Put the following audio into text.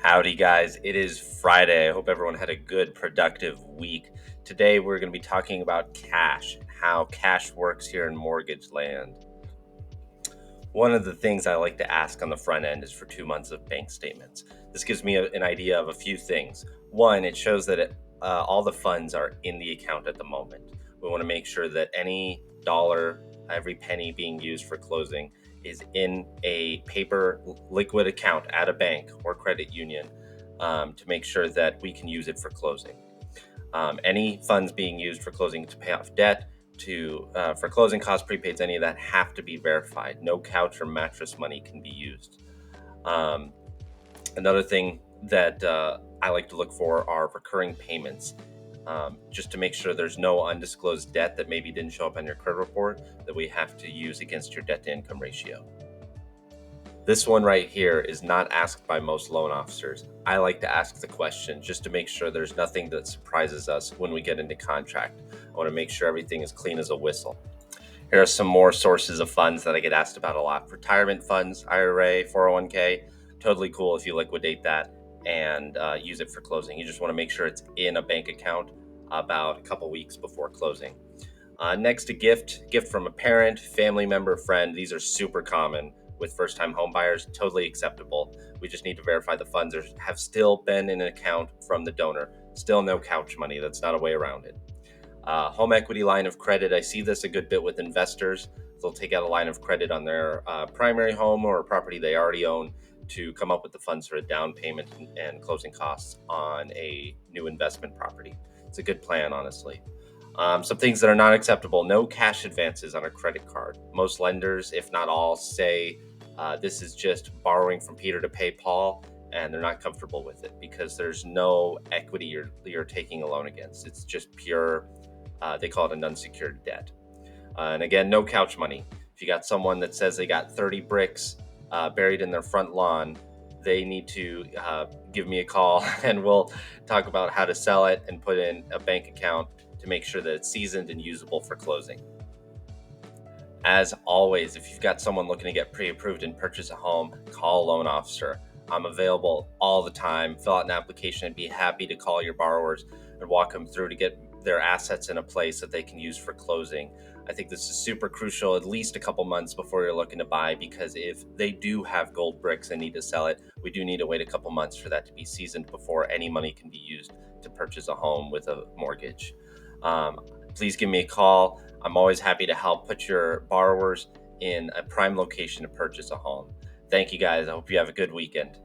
Howdy, guys. It is Friday. I hope everyone had a good, productive week. Today, we're going to be talking about cash, how cash works here in mortgage land. One of the things I like to ask on the front end is for 2 months of bank statements. This gives me an idea of a few things. One, it shows that all the funds are in the account at the moment. We want to make sure that any dollar, every penny being used for closing is in a paper liquid account at a bank or credit union to make sure that we can use it for closing. Any funds being used for closing to pay off debt, for closing costs, prepaids, any of that have to be verified. No couch or mattress money can be used. Another thing that I like to look for are recurring payments, just to make sure there's no undisclosed debt that maybe didn't show up on your credit report that we have to use against your debt to income ratio. This one right here is not asked by most loan officers. I like to ask the question just to make sure there's nothing that surprises us when we get into contract. I want to make sure everything is clean as a whistle. Here are some more sources of funds that I get asked about a lot. Retirement funds, IRA, 401k, totally cool if you liquidate that and use it for closing. You just want to make sure it's in a bank account about a couple weeks before closing. Next, a gift from a parent, family member, friend. These are super common with first-time home buyers, totally acceptable. We just need to verify the funds have still been in an account from the donor. Still no couch money. That's not a way around it. Home equity line of credit. I see this a good bit with investors. They'll take out a line of credit on their primary home or a property they already own to come up with the funds for a down payment and closing costs on a new investment property. It's a good plan, honestly. Some things that are not acceptable: no cash advances on a credit card. Most lenders, if not all, say this is just borrowing from Peter to pay Paul, and they're not comfortable with it because there's no equity you're taking a loan against. It's just pure, they call it an unsecured debt. And again, no couch money. If you got someone that says they got 30 bricks buried in their front lawn, they need to give me a call and we'll talk about how to sell it and put in a bank account to make sure that it's seasoned and usable for closing. As always, if you've got someone looking to get pre-approved and purchase a home, call a loan officer. I'm available all the time. Fill out an application and be happy to call your borrowers and walk them through to get their assets in a place that they can use for closing. I think this is super crucial, at least a couple months before you're looking to buy, because if they do have gold bricks and need to sell it, we do need to wait a couple months for that to be seasoned before any money can be used to purchase a home with a mortgage. Please give me a call. I'm always happy to help put your borrowers in a prime location to purchase a home. Thank you, guys. I hope you have a good weekend.